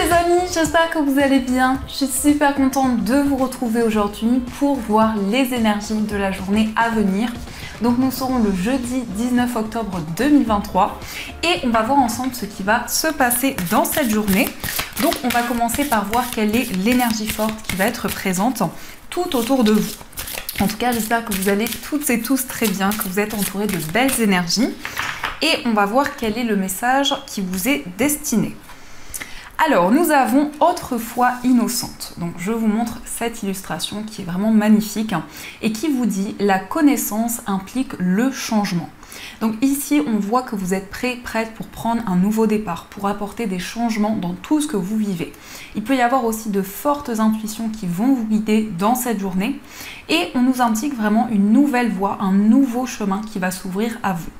les amis, j'espère que vous allez bien. Je suis super contente de vous retrouver aujourd'hui pour voir les énergies de la journée à venir. Donc nous serons le jeudi 19 octobre 2023 et on va voir ensemble ce qui va se passer dans cette journée. Donc on va commencer par voir quelle est l'énergie forte qui va être présente tout autour de vous. En tout cas, j'espère que vous allez toutes et tous très bien, que vous êtes entourés de belles énergies. Et on va voir quel est le message qui vous est destiné. Alors, nous avons autrefois innocente. Donc, je vous montre cette illustration qui est vraiment magnifique et qui vous dit la connaissance implique le changement. Donc ici, on voit que vous êtes prête pour prendre un nouveau départ, pour apporter des changements dans tout ce que vous vivez. Il peut y avoir aussi de fortes intuitions qui vont vous guider dans cette journée et on nous indique vraiment une nouvelle voie, un nouveau chemin qui va s'ouvrir à vous.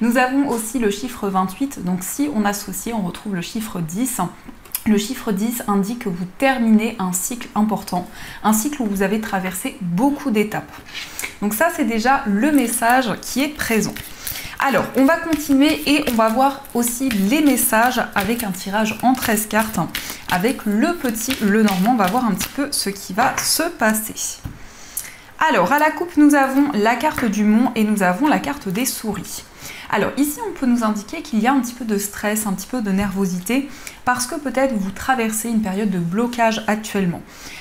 Nous avons aussi le chiffre 28, donc si on associe, on retrouve le chiffre 10. Le chiffre 10 indique que vous terminez un cycle important, un cycle où vous avez traversé beaucoup d'étapes. Donc ça, c'est déjà le message qui est présent. Alors, on va continuer et on va voir aussi les messages avec un tirage en 13 cartes. Avec le petit, le normand, on va voir un petit peu ce qui va se passer. Alors, à la coupe, nous avons la carte du mont et nous avons la carte des souris. Alors ici, on peut nous indiquer qu'il y a un petit peu de stress, un petit peu de nervosité, parce que peut-être vous traversez une période de blocage actuellement.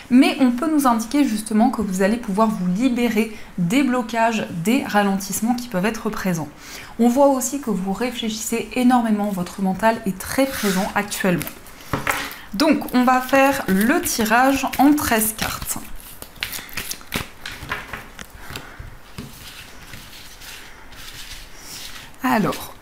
Mais on peut nous indiquer justement que vous allez pouvoir vous libérer des blocages, des ralentissements qui peuvent être présents. On voit aussi que vous réfléchissez énormément, votre mental est très présent actuellement. Donc, on va faire le tirage en 13 cartes. Alors,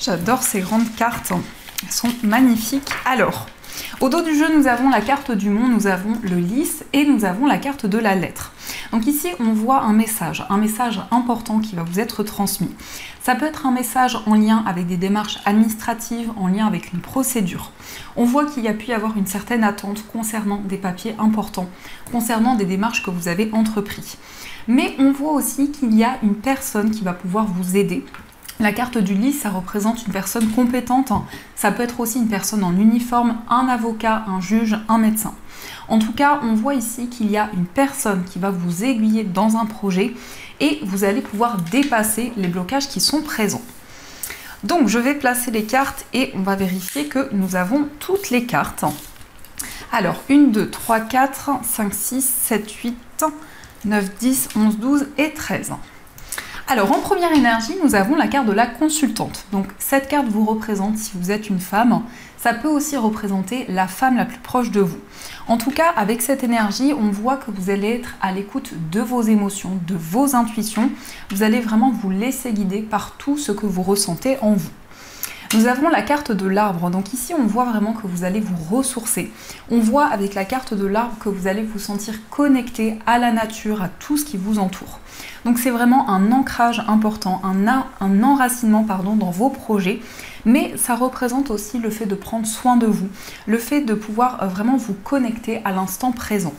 j'adore ces grandes cartes, elles sont magnifiques. Alors, au dos du jeu, nous avons la carte du mont, nous avons le lys et nous avons la carte de la lettre. Donc ici, on voit un message important qui va vous être transmis. Ça peut être un message en lien avec des démarches administratives, en lien avec une procédure. On voit qu'il y a pu y avoir une certaine attente concernant des papiers importants, concernant des démarches que vous avez entreprises. Mais on voit aussi qu'il y a une personne qui va pouvoir vous aider. La carte du lys, ça représente une personne compétente. Ça peut être aussi une personne en uniforme, un avocat, un juge, un médecin. En tout cas, on voit ici qu'il y a une personne qui va vous aiguiller dans un projet et vous allez pouvoir dépasser les blocages qui sont présents. Donc, je vais placer les cartes et on va vérifier que nous avons toutes les cartes. Alors, 1, 2, 3, 4, 5, 6, 7, 8, 9, 10, 11, 12 et 13. Alors, en première énergie, nous avons la carte de la consultante. Donc, cette carte vous représente si vous êtes une femme. Ça peut aussi représenter la femme la plus proche de vous. En tout cas, avec cette énergie, on voit que vous allez être à l'écoute de vos émotions, de vos intuitions. Vous allez vraiment vous laisser guider par tout ce que vous ressentez en vous. Nous avons la carte de l'arbre, donc ici on voit vraiment que vous allez vous ressourcer. On voit avec la carte de l'arbre que vous allez vous sentir connecté à la nature, à tout ce qui vous entoure. Donc c'est vraiment un ancrage important, un enracinement dans vos projets, mais ça représente aussi le fait de prendre soin de vous, le fait de pouvoir vraiment vous connecter à l'instant présent.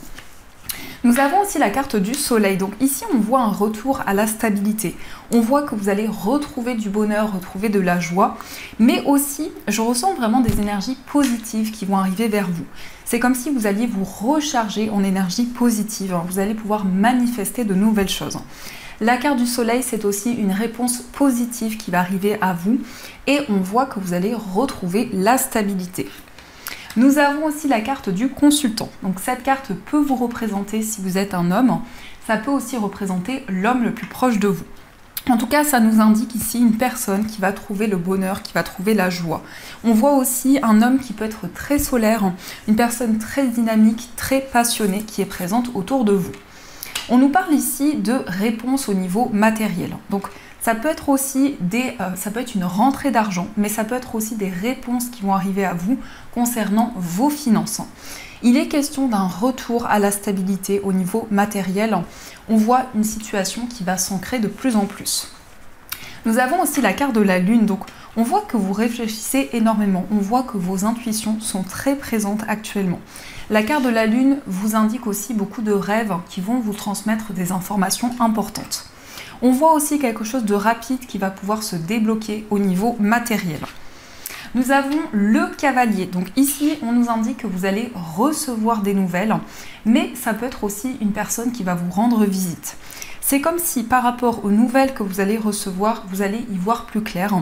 Nous avons aussi la carte du soleil, donc ici on voit un retour à la stabilité. On voit que vous allez retrouver du bonheur, retrouver de la joie, mais aussi je ressens vraiment des énergies positives qui vont arriver vers vous. C'est comme si vous alliez vous recharger en énergie positive, vous allez pouvoir manifester de nouvelles choses. La carte du soleil, c'est aussi une réponse positive qui va arriver à vous et on voit que vous allez retrouver la stabilité. Nous avons aussi la carte du consultant. Donc cette carte peut vous représenter si vous êtes un homme. Ça peut aussi représenter l'homme le plus proche de vous. En tout cas, ça nous indique ici une personne qui va trouver le bonheur, qui va trouver la joie. On voit aussi un homme qui peut être très solaire, une personne très dynamique, très passionnée qui est présente autour de vous. On nous parle ici de réponses au niveau matériel. Donc ça peut être aussi une rentrée d'argent, mais ça peut être aussi des réponses qui vont arriver à vous concernant vos finances. Il est question d'un retour à la stabilité au niveau matériel. On voit une situation qui va s'ancrer de plus en plus. Nous avons aussi la carte de la lune, donc on voit que vous réfléchissez énormément, on voit que vos intuitions sont très présentes actuellement. La carte de la Lune vous indique aussi beaucoup de rêves qui vont vous transmettre des informations importantes. On voit aussi quelque chose de rapide qui va pouvoir se débloquer au niveau matériel. Nous avons le cavalier. Donc ici, on nous indique que vous allez recevoir des nouvelles, mais ça peut être aussi une personne qui va vous rendre visite. C'est comme si par rapport aux nouvelles que vous allez recevoir, vous allez y voir plus clair.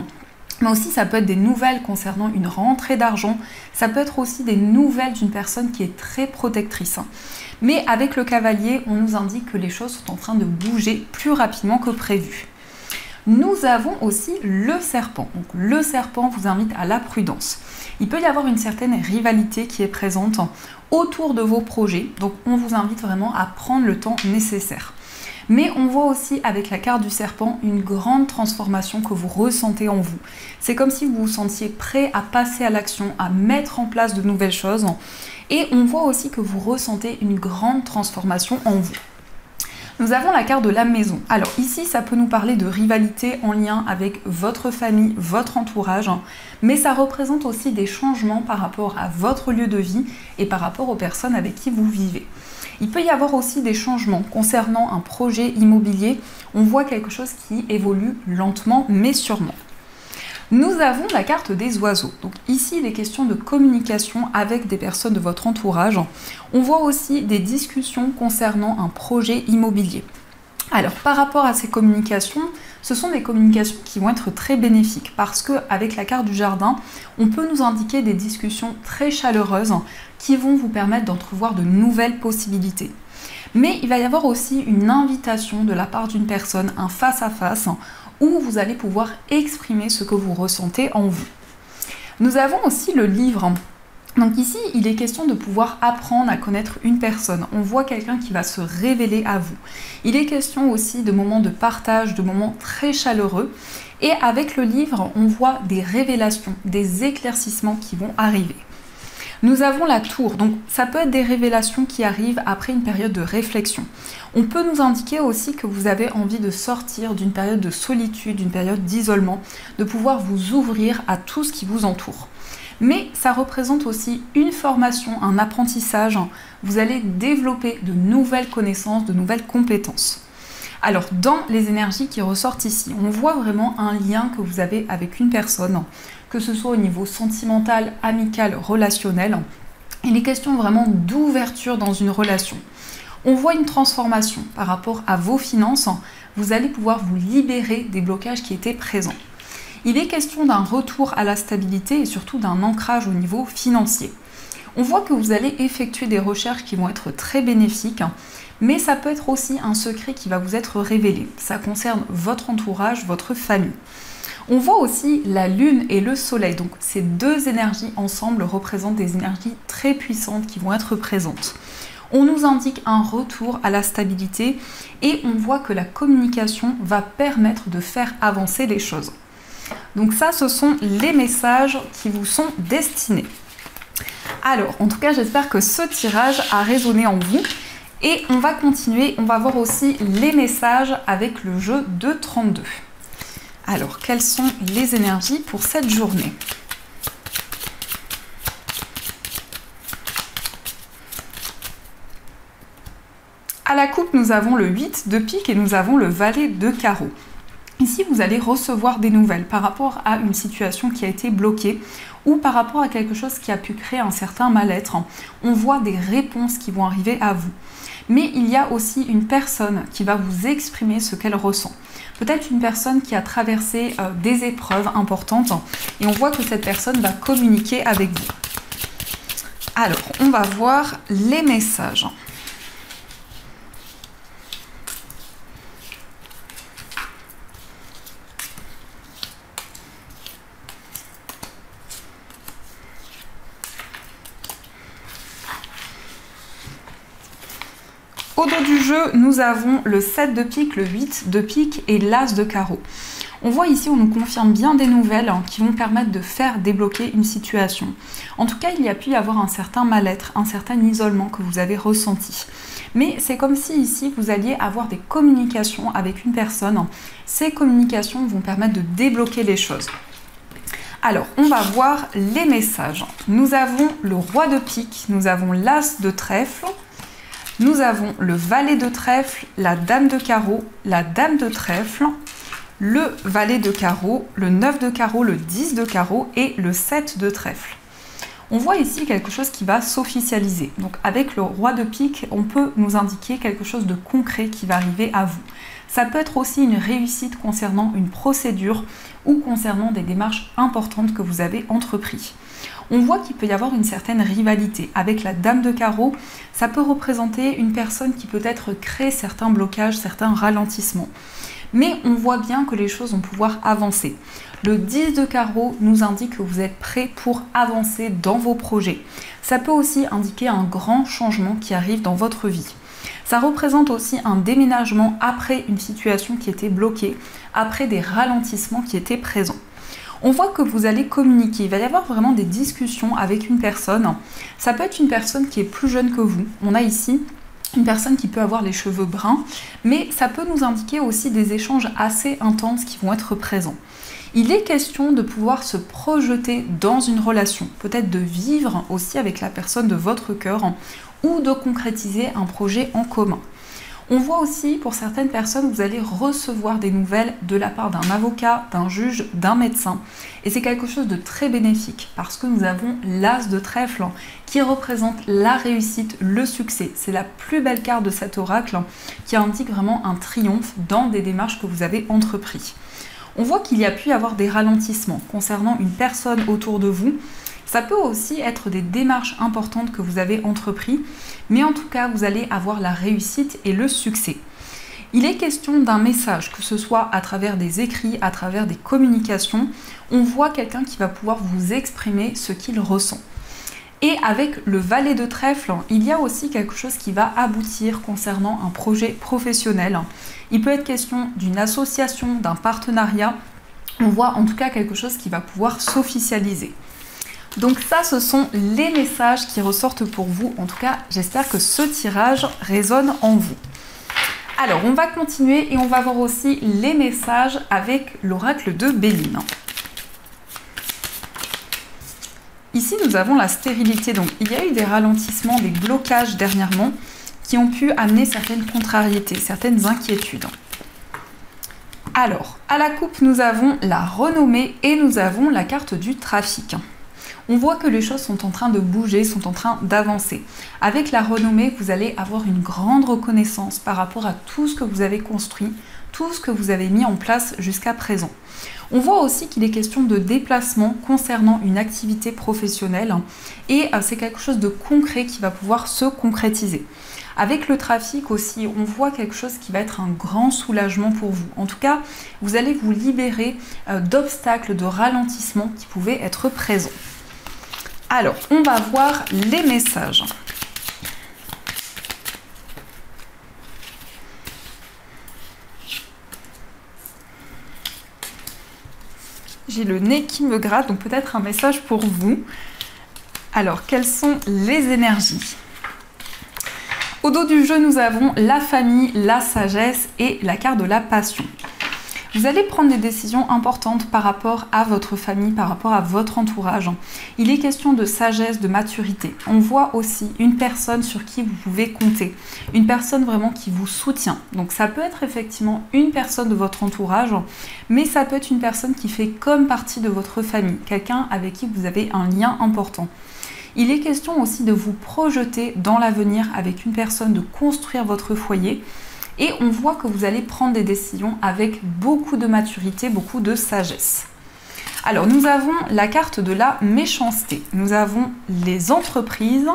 Mais aussi, ça peut être des nouvelles concernant une rentrée d'argent. Ça peut être aussi des nouvelles d'une personne qui est très protectrice. Mais avec le cavalier, on nous indique que les choses sont en train de bouger plus rapidement que prévu. Nous avons aussi le serpent. Donc, le serpent vous invite à la prudence. Il peut y avoir une certaine rivalité qui est présente autour de vos projets. Donc, on vous invite vraiment à prendre le temps nécessaire. Mais on voit aussi avec la carte du serpent une grande transformation que vous ressentez en vous. C'est comme si vous vous sentiez prêt à passer à l'action, à mettre en place de nouvelles choses. Et on voit aussi que vous ressentez une grande transformation en vous. Nous avons la carte de la maison. Alors ici, ça peut nous parler de rivalité en lien avec votre famille, votre entourage, mais ça représente aussi des changements par rapport à votre lieu de vie et par rapport aux personnes avec qui vous vivez. Il peut y avoir aussi des changements concernant un projet immobilier. On voit quelque chose qui évolue lentement mais sûrement. Nous avons la carte des oiseaux. Donc ici, il est question de communication avec des personnes de votre entourage. On voit aussi des discussions concernant un projet immobilier. Alors, par rapport à ces communications, ce sont des communications qui vont être très bénéfiques parce qu'avec la carte du jardin, on peut nous indiquer des discussions très chaleureuses qui vont vous permettre d'entrevoir de nouvelles possibilités. Mais il va y avoir aussi une invitation de la part d'une personne, un face-à-face, où vous allez pouvoir exprimer ce que vous ressentez en vous. Nous avons aussi le livre. Donc ici, il est question de pouvoir apprendre à connaître une personne. On voit quelqu'un qui va se révéler à vous. Il est question aussi de moments de partage, de moments très chaleureux. Et avec le livre, on voit des révélations, des éclaircissements qui vont arriver. Nous avons la tour, donc ça peut être des révélations qui arrivent après une période de réflexion. On peut nous indiquer aussi que vous avez envie de sortir d'une période de solitude, d'une période d'isolement, de pouvoir vous ouvrir à tout ce qui vous entoure. Mais ça représente aussi une formation, un apprentissage. Vous allez développer de nouvelles connaissances, de nouvelles compétences. Alors, dans les énergies qui ressortent ici, on voit vraiment un lien que vous avez avec une personne, que ce soit au niveau sentimental, amical, relationnel. Il est question vraiment d'ouverture dans une relation. On voit une transformation par rapport à vos finances. Vous allez pouvoir vous libérer des blocages qui étaient présents. Il est question d'un retour à la stabilité et surtout d'un ancrage au niveau financier. On voit que vous allez effectuer des recherches qui vont être très bénéfiques, mais ça peut être aussi un secret qui va vous être révélé. Ça concerne votre entourage, votre famille. On voit aussi la lune et le soleil, donc ces deux énergies ensemble représentent des énergies très puissantes qui vont être présentes. On nous indique un retour à la stabilité et on voit que la communication va permettre de faire avancer les choses. Donc ça, ce sont les messages qui vous sont destinés. Alors, en tout cas, j'espère que ce tirage a résonné en vous. Et on va continuer, on va voir aussi les messages avec le jeu de 32. Alors, quelles sont les énergies pour cette journée ? À la coupe, nous avons le 8 de pique et nous avons le valet de carreau. Ici, vous allez recevoir des nouvelles par rapport à une situation qui a été bloquée ou par rapport à quelque chose qui a pu créer un certain mal-être. On voit des réponses qui vont arriver à vous. Mais il y a aussi une personne qui va vous exprimer ce qu'elle ressent. Peut-être une personne qui a traversé des épreuves importantes et on voit que cette personne va communiquer avec vous. Alors, on va voir les messages. Au dos du jeu, nous avons le 7 de pique, le 8 de pique et l'as de carreau. On voit ici, on nous confirme bien des nouvelles qui vont permettre de faire débloquer une situation. En tout cas, il y a pu y avoir un certain mal-être, un certain isolement que vous avez ressenti. Mais c'est comme si ici, vous alliez avoir des communications avec une personne. Ces communications vont permettre de débloquer les choses. Alors, on va voir les messages. Nous avons le roi de pique, nous avons l'as de trèfle, nous avons le valet de trèfle, la dame de carreau, la dame de trèfle, le valet de carreau, le 9 de carreau, le 10 de carreau et le 7 de trèfle. On voit ici quelque chose qui va s'officialiser. Donc avec le roi de pique, on peut nous indiquer quelque chose de concret qui va arriver à vous. Ça peut être aussi une réussite concernant une procédure ou concernant des démarches importantes que vous avez entreprises. On voit qu'il peut y avoir une certaine rivalité. Avec la dame de carreau, ça peut représenter une personne qui peut-être crée certains blocages, certains ralentissements. Mais on voit bien que les choses vont pouvoir avancer. Le 10 de carreau nous indique que vous êtes prêt pour avancer dans vos projets. Ça peut aussi indiquer un grand changement qui arrive dans votre vie. Ça représente aussi un déménagement après une situation qui était bloquée, après des ralentissements qui étaient présents. On voit que vous allez communiquer, il va y avoir vraiment des discussions avec une personne. Ça peut être une personne qui est plus jeune que vous. On a ici une personne qui peut avoir les cheveux bruns, mais ça peut nous indiquer aussi des échanges assez intenses qui vont être présents. Il est question de pouvoir se projeter dans une relation, peut-être de vivre aussi avec la personne de votre cœur ou de concrétiser un projet en commun. On voit aussi, pour certaines personnes, vous allez recevoir des nouvelles de la part d'un avocat, d'un juge, d'un médecin. Et c'est quelque chose de très bénéfique parce que nous avons l'as de trèfle qui représente la réussite, le succès. C'est la plus belle carte de cet oracle qui indique vraiment un triomphe dans des démarches que vous avez entreprises. On voit qu'il y a pu y avoir des ralentissements concernant une personne autour de vous. Ça peut aussi être des démarches importantes que vous avez entreprises, mais en tout cas, vous allez avoir la réussite et le succès. Il est question d'un message, que ce soit à travers des écrits, à travers des communications. On voit quelqu'un qui va pouvoir vous exprimer ce qu'il ressent. Et avec le valet de trèfle, il y a aussi quelque chose qui va aboutir concernant un projet professionnel. Il peut être question d'une association, d'un partenariat. On voit en tout cas quelque chose qui va pouvoir s'officialiser. Donc ça, ce sont les messages qui ressortent pour vous. En tout cas, j'espère que ce tirage résonne en vous. Alors, on va continuer et on va voir aussi les messages avec l'oracle de Béline. Ici, nous avons la stérilité. Donc, il y a eu des ralentissements, des blocages dernièrement qui ont pu amener certaines contrariétés, certaines inquiétudes. Alors, à la coupe, nous avons la renommée et nous avons la carte du trafic. On voit que les choses sont en train de bouger, sont en train d'avancer. Avec la renommée, vous allez avoir une grande reconnaissance par rapport à tout ce que vous avez construit, tout ce que vous avez mis en place jusqu'à présent. On voit aussi qu'il est question de déplacement concernant une activité professionnelle et c'est quelque chose de concret qui va pouvoir se concrétiser. Avec le trafic aussi, on voit quelque chose qui va être un grand soulagement pour vous. En tout cas, vous allez vous libérer d'obstacles, de ralentissements qui pouvaient être présents. Alors, on va voir les messages. J'ai le nez qui me gratte, donc peut-être un message pour vous. Alors, quelles sont les énergies ? Au dos du jeu, nous avons la famille, la sagesse et la carte de la passion. Vous allez prendre des décisions importantes par rapport à votre famille, par rapport à votre entourage. Il est question de sagesse, de maturité. On voit aussi une personne sur qui vous pouvez compter. Une personne vraiment qui vous soutient. Donc ça peut être effectivement une personne de votre entourage, mais ça peut être une personne qui fait comme partie de votre famille. Quelqu'un avec qui vous avez un lien important. Il est question aussi de vous projeter dans l'avenir avec une personne, de construire votre foyer. Et on voit que vous allez prendre des décisions avec beaucoup de maturité, beaucoup de sagesse. Alors, nous avons la carte de la méchanceté. Nous avons les entreprises,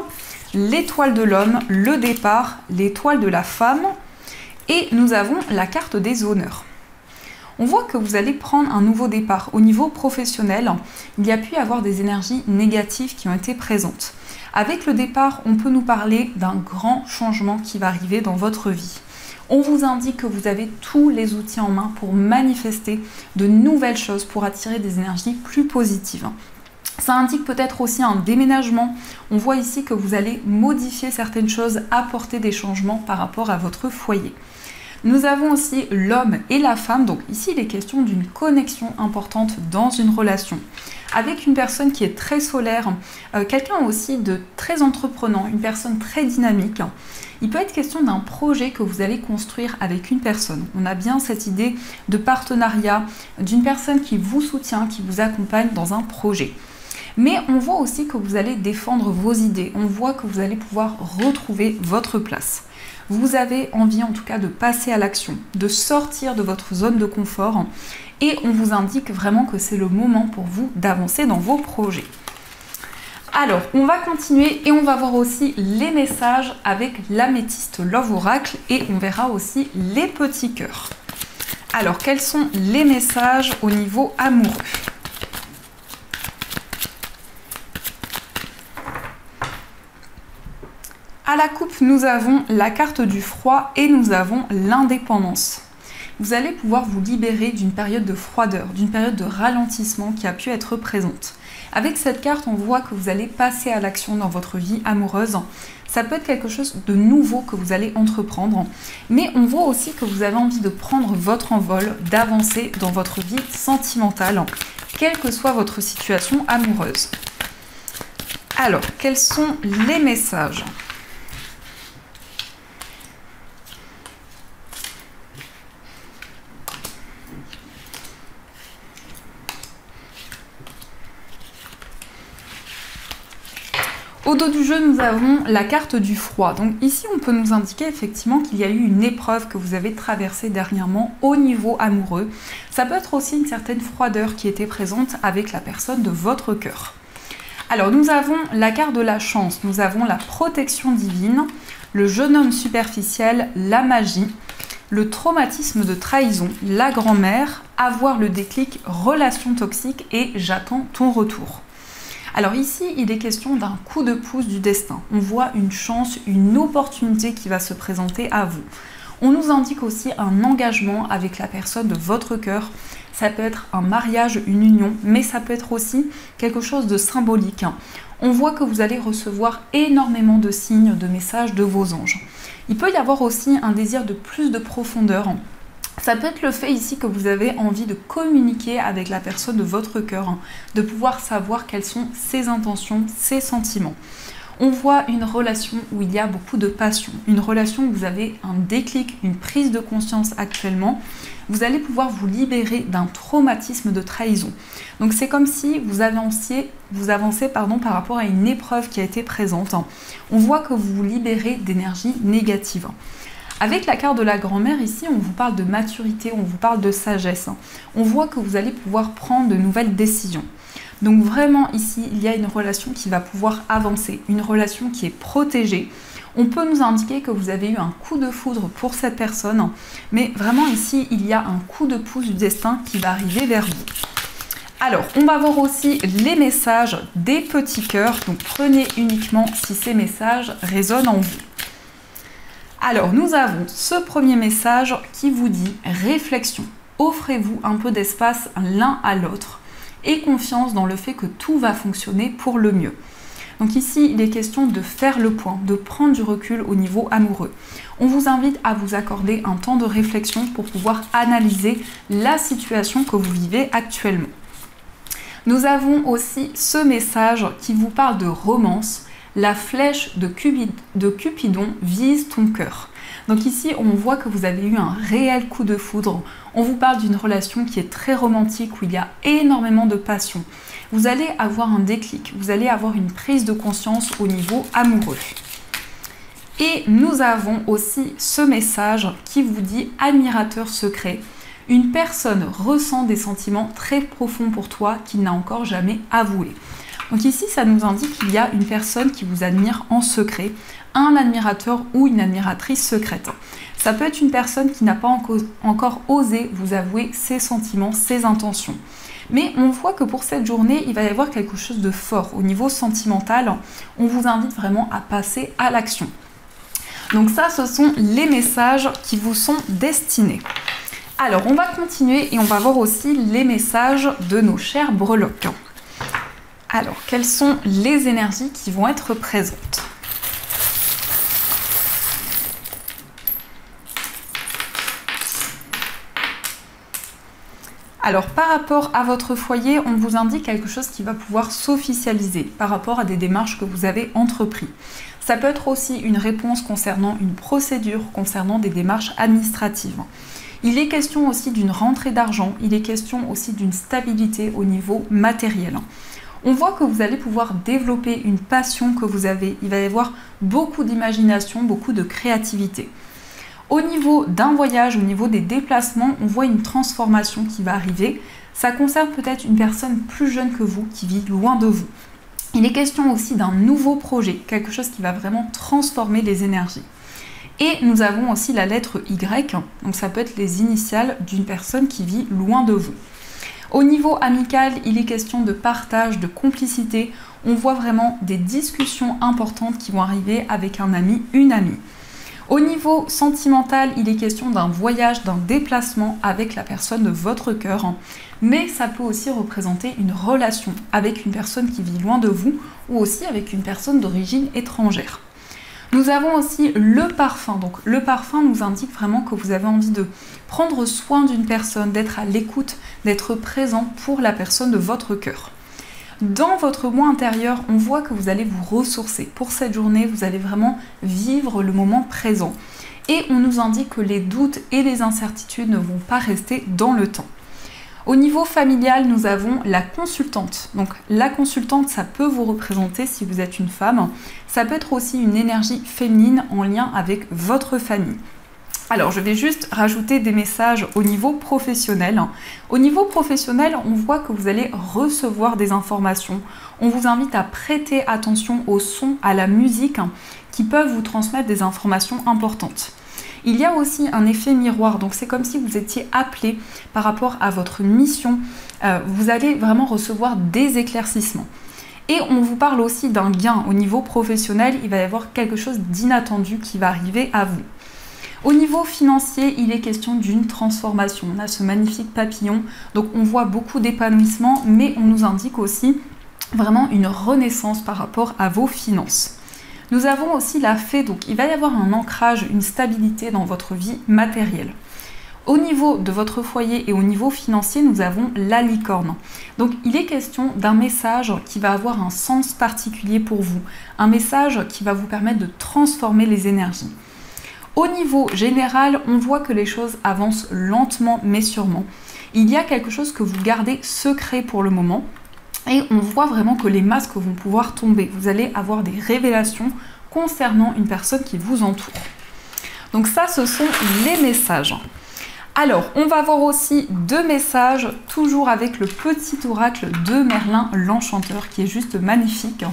l'étoile de l'homme, le départ, l'étoile de la femme. Et nous avons la carte des honneurs. On voit que vous allez prendre un nouveau départ. Au niveau professionnel, il y a pu y avoir des énergies négatives qui ont été présentes. Avec le départ, on peut nous parler d'un grand changement qui va arriver dans votre vie. On vous indique que vous avez tous les outils en main pour manifester de nouvelles choses, pour attirer des énergies plus positives. Ça indique peut-être aussi un déménagement. On voit ici que vous allez modifier certaines choses, apporter des changements par rapport à votre foyer. Nous avons aussi l'homme et la femme, donc ici il est question d'une connexion importante dans une relation. Avec une personne qui est très solaire, quelqu'un aussi de très entreprenant, une personne très dynamique. Il peut être question d'un projet que vous allez construire avec une personne. On a bien cette idée de partenariat, d'une personne qui vous soutient, qui vous accompagne dans un projet. Mais on voit aussi que vous allez défendre vos idées, on voit que vous allez pouvoir retrouver votre place. Vous avez envie en tout cas de passer à l'action, de sortir de votre zone de confort et on vous indique vraiment que c'est le moment pour vous d'avancer dans vos projets. Alors, on va continuer et on va voir aussi les messages avec l'améthyste Love Oracle et on verra aussi les petits cœurs. Alors, quels sont les messages au niveau amoureux ? À la coupe, nous avons la carte du froid et nous avons l'indépendance. Vous allez pouvoir vous libérer d'une période de froideur, d'une période de ralentissement qui a pu être présente. Avec cette carte, on voit que vous allez passer à l'action dans votre vie amoureuse. Ça peut être quelque chose de nouveau que vous allez entreprendre, mais on voit aussi que vous avez envie de prendre votre envol, d'avancer dans votre vie sentimentale, quelle que soit votre situation amoureuse. Alors, quels sont les messages ? Au dos du jeu, nous avons la carte du froid. Donc ici, on peut nous indiquer effectivement qu'il y a eu une épreuve que vous avez traversée dernièrement au niveau amoureux. Ça peut être aussi une certaine froideur qui était présente avec la personne de votre cœur. Alors, nous avons la carte de la chance, nous avons la protection divine, le jeune homme superficiel, la magie, le traumatisme de trahison, la grand-mère, avoir le déclic, relation toxique et j'attends ton retour. Alors ici, il est question d'un coup de pouce du destin. On voit une chance, une opportunité qui va se présenter à vous. On nous indique aussi un engagement avec la personne de votre cœur. Ça peut être un mariage, une union, mais ça peut être aussi quelque chose de symbolique. On voit que vous allez recevoir énormément de signes, de messages de vos anges. Il peut y avoir aussi un désir de plus de profondeur. Ça peut être le fait ici que vous avez envie de communiquer avec la personne de votre cœur, de pouvoir savoir quelles sont ses intentions, ses sentiments. On voit une relation où il y a beaucoup de passion, une relation où vous avez un déclic, une prise de conscience actuellement. Vous allez pouvoir vous libérer d'un traumatisme de trahison. Donc c'est comme si vous avancez par rapport à une épreuve qui a été présente. On voit que vous vous libérez d'énergie négative. Avec la carte de la grand-mère, ici, on vous parle de maturité, on vous parle de sagesse. On voit que vous allez pouvoir prendre de nouvelles décisions. Donc vraiment, ici, il y a une relation qui va pouvoir avancer, une relation qui est protégée. On peut nous indiquer que vous avez eu un coup de foudre pour cette personne, mais vraiment ici, il y a un coup de pouce du destin qui va arriver vers vous. Alors, on va voir aussi les messages des petits cœurs, donc prenez uniquement si ces messages résonnent en vous. Alors, nous avons ce premier message qui vous dit « Réflexion, offrez-vous un peu d'espace l'un à l'autre et confiance dans le fait que tout va fonctionner pour le mieux. » Donc ici, il est question de faire le point, de prendre du recul au niveau amoureux. On vous invite à vous accorder un temps de réflexion pour pouvoir analyser la situation que vous vivez actuellement. Nous avons aussi ce message qui vous parle de romance. La flèche de Cupidon vise ton cœur. Donc ici, on voit que vous avez eu un réel coup de foudre. On vous parle d'une relation qui est très romantique, où il y a énormément de passion. Vous allez avoir un déclic, vous allez avoir une prise de conscience au niveau amoureux. Et nous avons aussi ce message qui vous dit « Admirateur secret ». Une personne ressent des sentiments très profonds pour toi qu'il n'a encore jamais avoués. Donc ici, ça nous indique qu'il y a une personne qui vous admire en secret, un admirateur ou une admiratrice secrète. Ça peut être une personne qui n'a pas encore osé vous avouer ses sentiments, ses intentions. Mais on voit que pour cette journée, il va y avoir quelque chose de fort. Au niveau sentimental, on vous invite vraiment à passer à l'action. Donc ça, ce sont les messages qui vous sont destinés. Alors, on va continuer et on va voir aussi les messages de nos chers breloques. Alors, quelles sont les énergies qui vont être présentes ? Alors par rapport à votre foyer, on vous indique quelque chose qui va pouvoir s'officialiser par rapport à des démarches que vous avez entreprises. Ça peut être aussi une réponse concernant une procédure, concernant des démarches administratives. Il est question aussi d'une rentrée d'argent, il est question aussi d'une stabilité au niveau matériel. On voit que vous allez pouvoir développer une passion que vous avez, il va y avoir beaucoup d'imagination, beaucoup de créativité. Au niveau d'un voyage, au niveau des déplacements, on voit une transformation qui va arriver. Ça concerne peut-être une personne plus jeune que vous qui vit loin de vous. Il est question aussi d'un nouveau projet, quelque chose qui va vraiment transformer les énergies. Et nous avons aussi la lettre Y, donc ça peut être les initiales d'une personne qui vit loin de vous. Au niveau amical, il est question de partage, de complicité. On voit vraiment des discussions importantes qui vont arriver avec un ami, une amie. Au niveau sentimental, il est question d'un voyage, d'un déplacement avec la personne de votre cœur. Mais ça peut aussi représenter une relation avec une personne qui vit loin de vous ou aussi avec une personne d'origine étrangère. Nous avons aussi le parfum. Donc le parfum nous indique vraiment que vous avez envie de prendre soin d'une personne, d'être à l'écoute, d'être présent pour la personne de votre cœur. Dans votre moi intérieur, on voit que vous allez vous ressourcer. Pour cette journée, vous allez vraiment vivre le moment présent. Et on nous indique que les doutes et les incertitudes ne vont pas rester dans le temps. Au niveau familial, nous avons la consultante. Donc la consultante, ça peut vous représenter si vous êtes une femme. Ça peut être aussi une énergie féminine en lien avec votre famille. Alors, je vais juste rajouter des messages au niveau professionnel. Au niveau professionnel, on voit que vous allez recevoir des informations. On vous invite à prêter attention aux sons, à la musique qui peuvent vous transmettre des informations importantes. Il y a aussi un effet miroir, donc c'est comme si vous étiez appelé par rapport à votre mission. Vous allez vraiment recevoir des éclaircissements. Et on vous parle aussi d'un gain au niveau professionnel. Il va y avoir quelque chose d'inattendu qui va arriver à vous. Au niveau financier, il est question d'une transformation. On a ce magnifique papillon, donc on voit beaucoup d'épanouissement, mais on nous indique aussi vraiment une renaissance par rapport à vos finances. Nous avons aussi la fée, donc il va y avoir un ancrage, une stabilité dans votre vie matérielle. Au niveau de votre foyer et au niveau financier, nous avons la licorne. Donc il est question d'un message qui va avoir un sens particulier pour vous, un message qui va vous permettre de transformer les énergies. Au niveau général, on voit que les choses avancent lentement mais sûrement. Il y a quelque chose que vous gardez secret pour le moment. Et on voit vraiment que les masques vont pouvoir tomber. Vous allez avoir des révélations concernant une personne qui vous entoure. Donc ça, ce sont les messages. Alors, on va voir aussi deux messages, toujours avec le petit oracle de Merlin l'Enchanteur, qui est juste magnifique.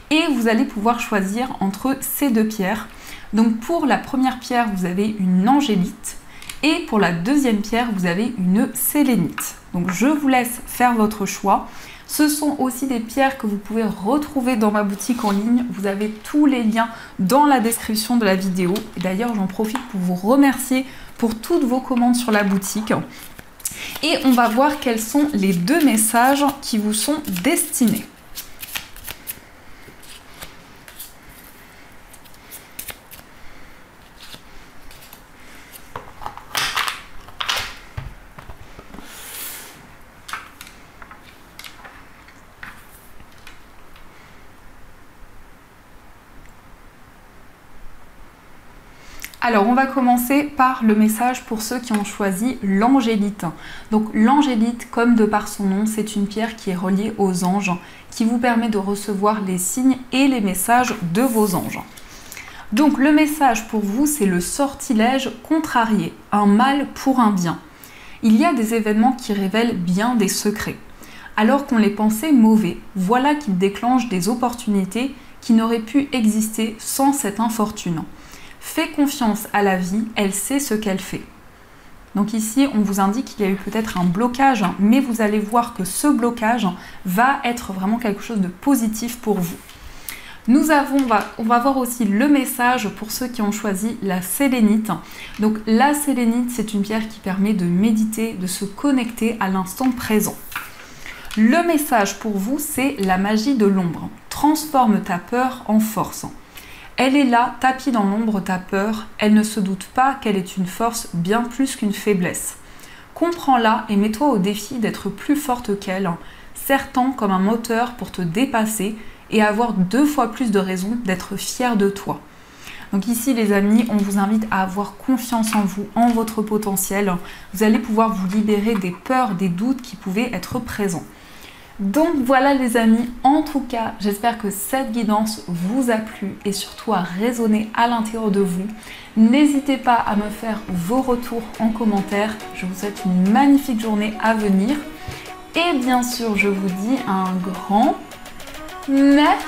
Et vous allez pouvoir choisir entre ces deux pierres. Donc pour la première pierre, vous avez une angélite. Et pour la deuxième pierre, vous avez une sélénite. Donc je vous laisse faire votre choix. Ce sont aussi des pierres que vous pouvez retrouver dans ma boutique en ligne. Vous avez tous les liens dans la description de la vidéo. Et d'ailleurs, j'en profite pour vous remercier pour toutes vos commandes sur la boutique. Et on va voir quels sont les deux messages qui vous sont destinés. Alors, on va commencer par le message pour ceux qui ont choisi l'angélite. Donc, l'angélite, comme de par son nom, c'est une pierre qui est reliée aux anges, qui vous permet de recevoir les signes et les messages de vos anges. Donc, le message pour vous, c'est le sortilège contrarié, un mal pour un bien. Il y a des événements qui révèlent bien des secrets. Alors qu'on les pensait mauvais, voilà qu'ils déclenchent des opportunités qui n'auraient pu exister sans cette infortune. Fais confiance à la vie, elle sait ce qu'elle fait. Donc ici, on vous indique qu'il y a eu peut-être un blocage, mais vous allez voir que ce blocage va être vraiment quelque chose de positif pour vous. On va voir aussi le message pour ceux qui ont choisi la sélénite. Donc la sélénite, c'est une pierre qui permet de méditer, de se connecter à l'instant présent. Le message pour vous, c'est la magie de l'ombre. Transforme ta peur en force. Elle est là, tapie dans l'ombre ta peur, elle ne se doute pas qu'elle est une force bien plus qu'une faiblesse. comprends-la et mets-toi au défi d'être plus forte qu'elle, serre-t'en comme un moteur pour te dépasser et avoir 2 fois plus de raisons d'être fière de toi. Donc ici les amis, on vous invite à avoir confiance en vous, en votre potentiel. Vous allez pouvoir vous libérer des peurs, des doutes qui pouvaient être présents. Donc voilà les amis, en tout cas, j'espère que cette guidance vous a plu et surtout a résonné à l'intérieur de vous. N'hésitez pas à me faire vos retours en commentaire. Je vous souhaite une magnifique journée à venir. Et bien sûr, je vous dis un grand merci.